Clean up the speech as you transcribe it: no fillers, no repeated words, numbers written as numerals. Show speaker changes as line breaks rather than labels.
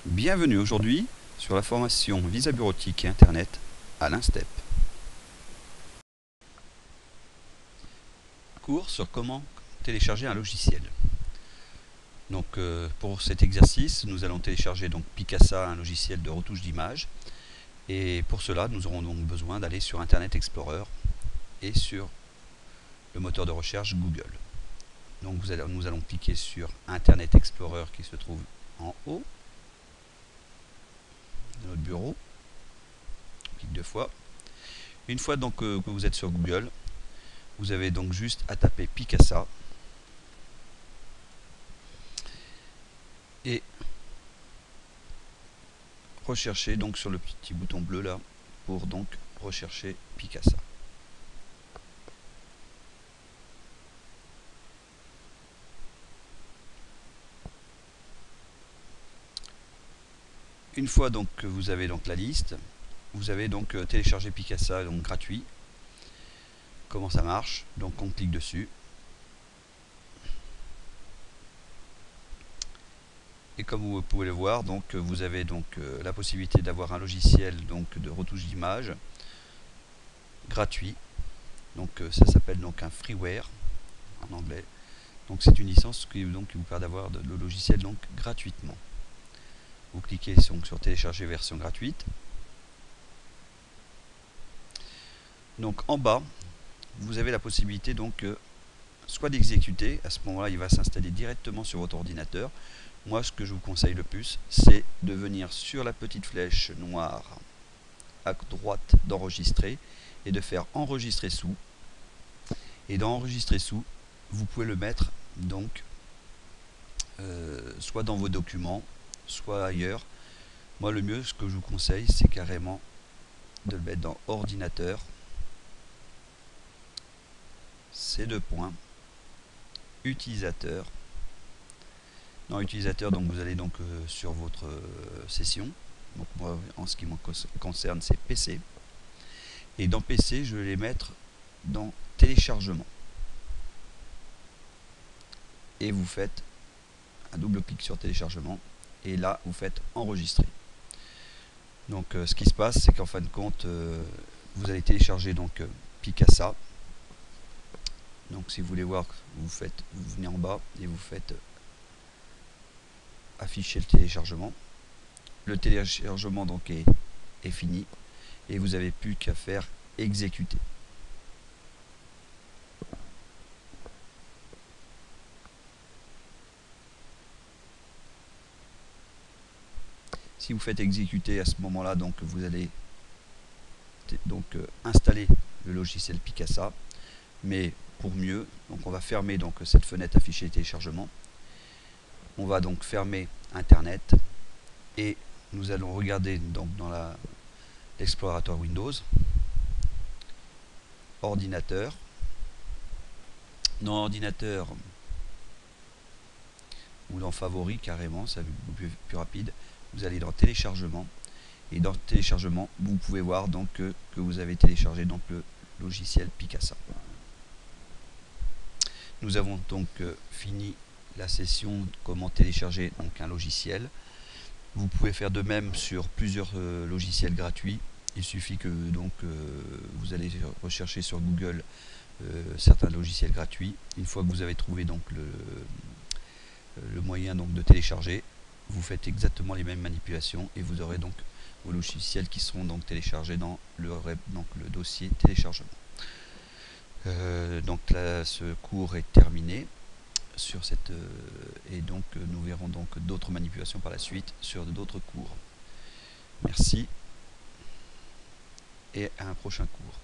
Bienvenue aujourd'hui sur la formation Visa Bureautique et Internet à l'INSTEP. Cours sur comment télécharger un logiciel. Donc pour cet exercice, nous allons télécharger donc Picasa, un logiciel de retouche d'image. Et pour cela, nous aurons donc besoin d'aller sur Internet Explorer et sur le moteur de recherche Google. Donc nous allons cliquer sur Internet Explorer qui se trouve en haut de notre bureau. On clique deux fois. Une fois donc que vous êtes sur Google, vous avez donc juste à taper Picasa et rechercher donc sur le petit bouton bleu là pour donc rechercher Picasa. Une fois donc que vous avez donc la liste, vous avez donc téléchargé Picasa donc gratuit. Comment ça marche? Donc on clique dessus. Et comme vous pouvez le voir, donc vous avez donc la possibilité d'avoir un logiciel donc de retouche d'image gratuit. Donc ça s'appelle donc un freeware en anglais. Donc c'est une licence qui vous permet d'avoir le logiciel donc gratuitement. Vous cliquez donc sur télécharger version gratuite. Donc en bas, vous avez la possibilité donc soit d'exécuter. À ce moment-là, il va s'installer directement sur votre ordinateur. Moi, ce que je vous conseille le plus, c'est de venir sur la petite flèche noire à droite d'enregistrer et de faire enregistrer sous. Et dans enregistrer sous, vous pouvez le mettre donc soit dans vos documents, soit ailleurs. Moi, le mieux, ce que je vous conseille, c'est carrément de le mettre dans ordinateur. Ces deux points. Utilisateur. Dans utilisateur, donc vous allez donc sur votre session. Donc moi, en ce qui me concerne, c'est PC. Et dans PC, je vais les mettre dans téléchargement. Et vous faites un double clic sur téléchargement. Et là, vous faites enregistrer. Donc ce qui se passe, c'est qu'en fin de compte, vous allez télécharger donc Picasa. Donc si vous voulez voir, vous venez en bas et vous faites afficher le téléchargement. Le téléchargement donc est fini et vous n'avez plus qu'à faire exécuter. Si vous faites exécuter à ce moment-là, donc vous allez donc installer le logiciel Picasa, mais pour mieux, donc on va fermer donc cette fenêtre afficher téléchargement. On va donc fermer Internet et nous allons regarder donc dans l'explorateur Windows, ordinateur. Dans ordinateur ou dans favoris carrément, ça va être beaucoup plus rapide. Vous allez dans téléchargement et dans téléchargement, vous pouvez voir donc que vous avez téléchargé donc le logiciel Picasa. Nous avons donc fini la session comment télécharger donc un logiciel. Vous pouvez faire de même sur plusieurs logiciels gratuits. Il suffit que donc vous allez rechercher sur Google certains logiciels gratuits. Une fois que vous avez trouvé donc le moyen donc de télécharger, vous faites exactement les mêmes manipulations et vous aurez donc vos logiciels qui seront donc téléchargés dans le dossier téléchargement. Donc là, ce cours est terminé sur cette et donc nous verrons donc d'autres manipulations par la suite sur d'autres cours. Merci et à un prochain cours.